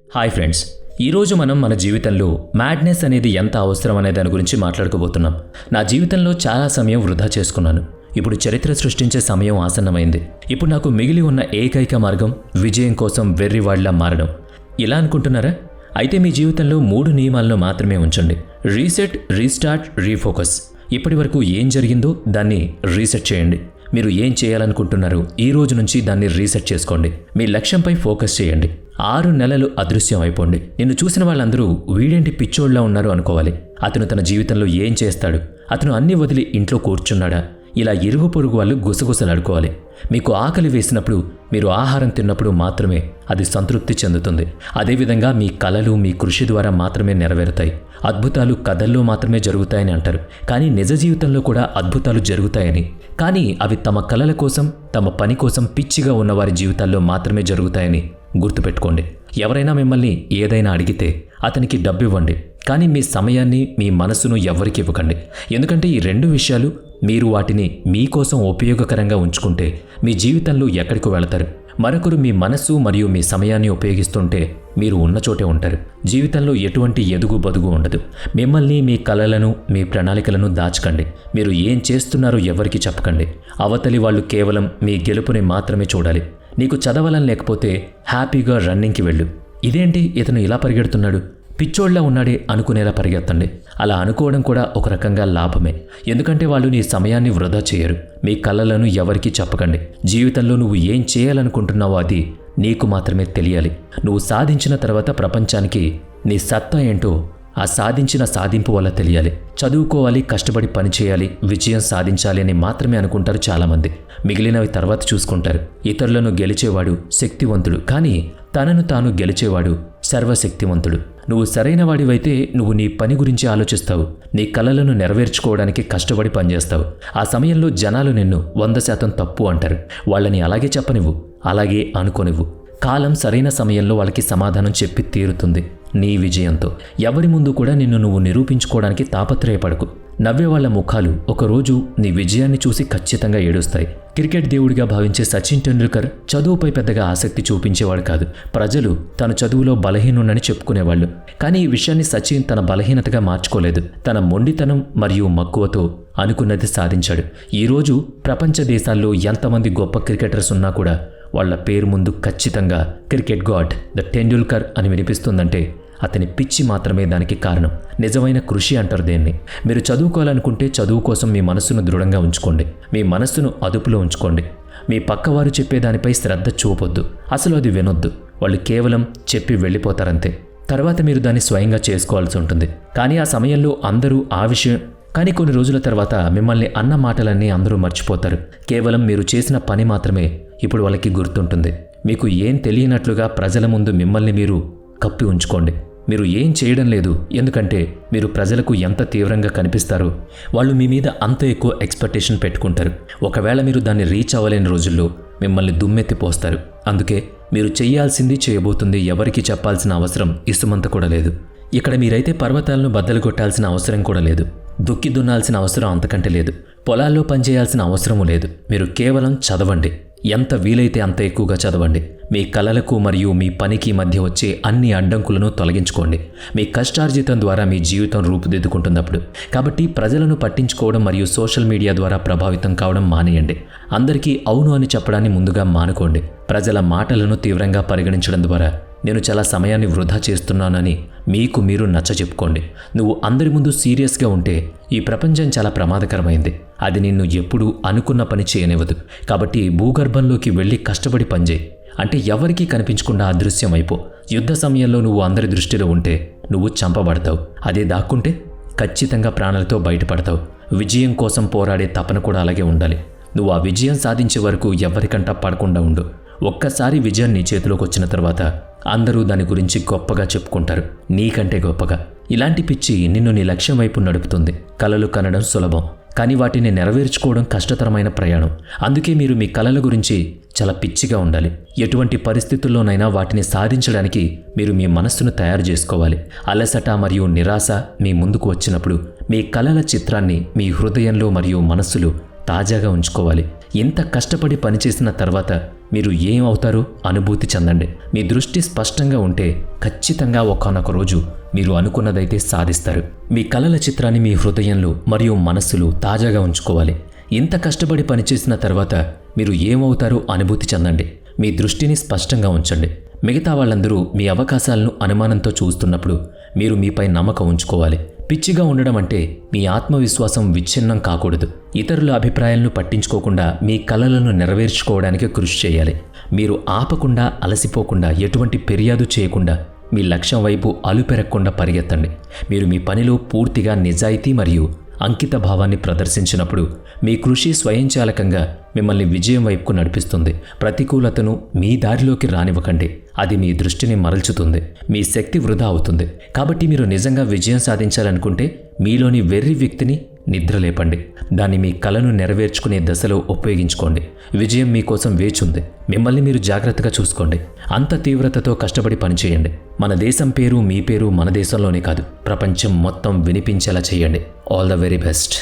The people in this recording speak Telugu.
హాయ్ ఫ్రెండ్స్, ఈరోజు మనం మన జీవితంలో మ్యాడ్నెస్ అనేది ఎంత అవసరం అనే దాని గురించి మాట్లాడుకోబోతున్నాం. నా జీవితంలో చాలా సమయం వృధా చేసుకున్నాను. ఇప్పుడు చరిత్ర సృష్టించే సమయం ఆసన్నమైంది. ఇప్పుడు నాకు మిగిలి ఉన్న ఏకైక మార్గం విజయం కోసం వెర్రివాళ్లా మారడం. ఇలా అనుకుంటున్నారా? అయితే మీ జీవితంలో 3 నియమాలను మాత్రమే ఉంచండి. Reset, restart, refocus. ఇప్పటి వరకు ఏం జరిగిందో దాన్ని రీసెట్ చేయండి. మీరు ఏం చేయాలనుకుంటున్నారో ఈ రోజు నుంచి దాన్ని రీసెట్ చేసుకోండి. మీ లక్ష్యంపై ఫోకస్ చేయండి. 6 నెలలు అదృశ్యం అయిపోండి. నిన్ను చూసిన వాళ్ళందరూ వీడేంటి పిచ్చోళ్లా ఉన్నారు అనుకోవాలి. అతను తన జీవితంలో ఏం చేస్తాడు? అతను అన్ని వదిలి ఇంట్లో కూర్చున్నాడా? ఇలా ఇరుగు పొరుగు వాళ్ళు గుసగుసలాడుకోవాలి. మీకు ఆకలి వేసినప్పుడు, మీరు ఆహారం తిన్నప్పుడు మాత్రమే అది సంతృప్తి చెందుతుంది. అదేవిధంగా మీ కలలు మీ కృషి ద్వారా మాత్రమే నెరవేరుతాయి. అద్భుతాలు కథల్లో మాత్రమే జరుగుతాయని అంటారు, కానీ నిజ జీవితంలో కూడా అద్భుతాలు జరుగుతాయని. కానీ అవి తమ కలల కోసం, తమ పని కోసం పిచ్చిగా ఉన్నవారి జీవితాల్లో మాత్రమే జరుగుతాయని గుర్తుపెట్టుకోండి. ఎవరైనా మిమ్మల్ని ఏదైనా అడిగితే అతనికి డబ్బివ్వండి, కానీ మీ సమయాన్ని, మీ మనసును ఎవ్వరికి ఇవ్వకండి. ఎందుకంటే ఈ 2 విషయాలు మీరు వాటిని మీకోసం ఉపయోగకరంగా ఉంచుకుంటే మీ జీవితంలో ఎక్కడికి వెళతారు. మరొకరు మీ మనస్సు మరియు మీ సమయాన్ని ఉపయోగిస్తుంటే మీరు ఉన్న చోటే ఉంటారు. జీవితంలో ఎటువంటి ఎదుగు బదుగు ఉండదు. మిమ్మల్ని, మీ కలలను, మీ ప్రణాళికలను దాచకండి. మీరు ఏం చేస్తున్నారో ఎవరికి చెప్పకండి. అవతలి వాళ్ళు కేవలం మీ గెలుపుని మాత్రమే చూడాలి. నీకు చదవాలని లేకపోతే హ్యాపీగా రన్నింగ్కి వెళ్ళు. ఇదేంటి ఇతను ఇలా పరిగెడుతున్నాడు, పిచ్చోళ్లా ఉన్నాడే అనుకునేలా పరిగెత్తండి. అలా అనుకోవడం కూడా ఒక రకంగా లాభమే. ఎందుకంటే వాళ్ళు నీ సమయాన్ని వృధా చేయరు. మీ కలలను ఎవరికీ చెప్పకండి. జీవితంలో నువ్వు ఏం చేయాలనుకుంటున్నావో అది నీకు మాత్రమే తెలియాలి. నువ్వు సాధించిన తర్వాత ప్రపంచానికి నీ సత్తా ఏంటో ఆ సాధింపు వల్ల తెలియాలి. చదువుకోవాలి, కష్టపడి పని చేయాలి, విజయం సాధించాలి అని మాత్రమే అనుకుంటారు చాలామంది. మిగిలినవి తర్వాత చూసుకుంటారు. ఇతరులను గెలిచేవాడు శక్తివంతుడు, కానీ తనను తాను గెలిచేవాడు సర్వశక్తివంతుడు. నువ్వు సరైన వాడివైతే నువ్వు నీ పని గురించి ఆలోచిస్తావు. నీ కలలను నెరవేర్చుకోవడానికి కష్టపడి పనిచేస్తావు. ఆ సమయంలో జనాలు నిన్ను 100% తప్పు అంటారు. వాళ్ళని అలాగే చెప్పనివ్వు, అలాగే అనుకోనివ్వు. కాలం సరైన సమయంలో వాళ్ళకి సమాధానం చెప్పి తీరుతుంది నీ విజయంతో. ఎవరి ముందు కూడా నిన్ను నువ్వు నిరూపించుకోవడానికి తాపత్రయపడకు. నవ్వేవాళ్ల ముఖాలు ఒకరోజు నీ విజయాన్ని చూసి ఖచ్చితంగా ఏడుస్తాయి. క్రికెట్ దేవుడిగా భావించే సచిన్ టెండూల్కర్ చదువుపై పెద్దగా ఆసక్తి చూపించేవాడు కాదు. ప్రజలు తన చదువులో బలహీనుడని చెప్పుకునేవాళ్ళు. కానీ ఈ విషయాన్ని సచిన్ తన బలహీనతగా మార్చుకోలేదు. తన మొండితనం మరియు మక్కువతో అనుకున్నది సాధించాడు. ఈరోజు ప్రపంచ దేశాల్లో ఎంతమంది గొప్ప క్రికెటర్స్ ఉన్నా కూడా వాళ్ల పేరు ముందు ఖచ్చితంగా క్రికెట్ గాడ్ ద టెండూల్కర్ అని వినిపిస్తుందంటే అతని పిచ్చి మాత్రమే దానికి కారణం. నిజమైన కృషి అంటారు దేన్ని. మీరు చదువుకోవాలనుకుంటే చదువు కోసం మీ మనస్సును దృఢంగా ఉంచుకోండి. మీ మనస్సును అదుపులో ఉంచుకోండి. మీ పక్కవారు చెప్పేదానిపై శ్రద్ధ చూపొద్దు. అసలు అది వినొద్దు. వాళ్ళు కేవలం చెప్పి వెళ్ళిపోతారంతే. తర్వాత మీరు దాన్ని స్వయంగా చేసుకోవాల్సి ఉంటుంది. కానీ ఆ సమయంలో అందరూ ఆ విషయం కానీ కొన్ని రోజుల తర్వాత మిమ్మల్ని అన్న మాటలన్నీ అందరూ మర్చిపోతారు. కేవలం మీరు చేసిన పని మాత్రమే ఇప్పుడు వాళ్ళకి గుర్తుంటుంది. మీకు ఏం తెలియనట్లుగా ప్రజల ముందు మిమ్మల్ని మీరు కప్పి ఉంచుకోండి. మీరు ఏం చేయడం లేదు, ఎందుకంటే మీరు ప్రజలకు ఎంత తీవ్రంగా కనిపిస్తారో వాళ్ళు మీ మీద అంత ఎక్కువ ఎక్స్పెక్టేషన్ పెట్టుకుంటారు. ఒకవేళ మీరు దాన్ని రీచ్ అవ్వలేని రోజుల్లో మిమ్మల్ని దుమ్మెత్తిపోస్తారు. అందుకే మీరు చేయాల్సింది చేయబోతుంది ఎవరికి చెప్పాల్సిన అవసరం ఇసుమంత కూడా లేదు. ఇక్కడ మీరైతే పర్వతాలను బద్దలు కొట్టాల్సిన అవసరం కూడా లేదు. దుక్కి దున్నాల్సిన అవసరం అంతకంటే లేదు. పొలాల్లో పనిచేయాల్సిన అవసరము లేదు. మీరు కేవలం చదవండి. ఎంత వీలైతే అంత ఎక్కువగా చదవండి. మీ కలలకు మరియు మీ పనికి మధ్య వచ్చే అన్ని అడ్డంకులను తొలగించుకోండి. మీ కష్టార్జితం ద్వారా మీ జీవితం రూపుదిద్దుకుంటున్నప్పుడు. కాబట్టి ప్రజలను పట్టించుకోవడం మరియు సోషల్ మీడియా ద్వారా ప్రభావితం కావడం మానేయండి. అందరికీ అవును అని చెప్పడాన్ని ముందుగా మానుకోండి. ప్రజల మాటలను తీవ్రంగా పరిగణించడం ద్వారా నేను చాలా సమయాన్ని వృధా చేస్తున్నానని మీకు మీరు నచ్చచెప్పుకోండి. నువ్వు అందరి ముందు సీరియస్గా ఉంటే ఈ ప్రపంచం చాలా ప్రమాదకరమైంది. అది నిన్ను ఎప్పుడూ అనుకున్న పని చేయనివ్వదు. కాబట్టి భూగర్భంలోకి వెళ్ళి కష్టపడి పనిచేయి. అంటే ఎవరికీ కనిపించకుండా అదృశ్యం అయిపో. యుద్ధ సమయంలో నువ్వు అందరి దృష్టిలో ఉంటే నువ్వు చంపబడతావు. అదే దాక్కుంటే ఖచ్చితంగా ప్రాణాలతో బయటపడతావు. విజయం కోసం పోరాడే తపన కూడా అలాగే ఉండాలి. నువ్వు ఆ విజయం సాధించే వరకు ఎవరికంటా పడకుండా ఉండు. ఒక్కసారి విజయం నీ చేతిలోకి వచ్చిన తర్వాత అందరూ దాని గురించి గొప్పగా చెప్పుకుంటారు, నీకంటే గొప్పగా. ఇలాంటి పిచ్చి నిన్ను నీ లక్ష్యం వైపు నడుపుతుంది. కలలు కనడం సులభం, కానీ వాటిని నెరవేర్చుకోవడం కష్టతరమైన ప్రయాణం. అందుకే మీరు మీ కలల గురించి చాలా పిచ్చిగా ఉండాలి. ఎటువంటి పరిస్థితుల్లోనైనా వాటిని సాధించడానికి మీరు మీ మనస్సును తయారు చేసుకోవాలి. అలసట మరియు నిరాశ మీ ముందుకు వచ్చినప్పుడు మీ కలల చిత్రాన్ని మీ హృదయంలో మరియు మనస్సులో తాజాగా ఉంచుకోవాలి. ఇంత కష్టపడి పనిచేసిన తర్వాత మీరు ఏం అవుతారో అనుభూతి చెందండి. మీ దృష్టి స్పష్టంగా ఉంటే ఖచ్చితంగా ఒకానొక రోజు మీరు అనుకున్నదైతే సాధిస్తారు. మీ కలల చిత్రాన్ని మీ హృదయంలో మరియు మనస్సులో తాజాగా ఉంచుకోవాలి. ఇంత కష్టపడి పనిచేసిన తర్వాత మీరు ఏమవుతారో అనుభూతి చెందండి. మీ దృష్టిని స్పష్టంగా ఉంచండి. మిగతా వాళ్ళందరూ మీ అవకాశాలను అనుమానంతో చూస్తున్నప్పుడు మీరు మీపై నమ్మకం ఉంచుకోవాలి. పిచ్చిగా ఉండడం అంటే మీ ఆత్మవిశ్వాసం విచ్ఛిన్నం కాకూడదు. ఇతరుల అభిప్రాయాలను పట్టించుకోకుండా మీ కలలను నెరవేర్చుకోవడానికి కృషి చేయాలి. మీరు ఆపకుండా, అలసిపోకుండా, ఎటువంటి ఫిర్యాదు చేయకుండా మీ లక్ష్యం వైపు అలుపెరగకుండా పరిగెత్తండి. మీరు మీ పనిలో పూర్తిగా నిజాయితీ మరియు అంకిత భావాన్ని ప్రదర్శించినప్పుడు మీ కృషి స్వయంచాలకంగా మిమ్మల్ని విజయం వైపుకు నడిపిస్తుంది. ప్రతికూలతను మీ దారిలోకి రానివ్వకండి. అది మీ దృష్టిని మరల్చుతుంది. మీ శక్తి వృధా అవుతుంది. కాబట్టి మీరు నిజంగా విజయం సాధించాలనుకుంటే మీలోని వెర్రి వ్యక్తిని నిద్రలేపండి. దాన్ని మీ కలను నెరవేర్చుకునే దశలో ఉపయోగించుకోండి. విజయం మీకోసం వేచుంది. మిమ్మల్ని మీరు జాగ్రత్తగా చూసుకోండి. అంత తీవ్రతతో కష్టపడి పనిచేయండి. మన దేశం పేరు, మీ పేరు మన దేశంలోనే కాదు, ప్రపంచం మొత్తం వినిపించేలా చేయండి. All the very best.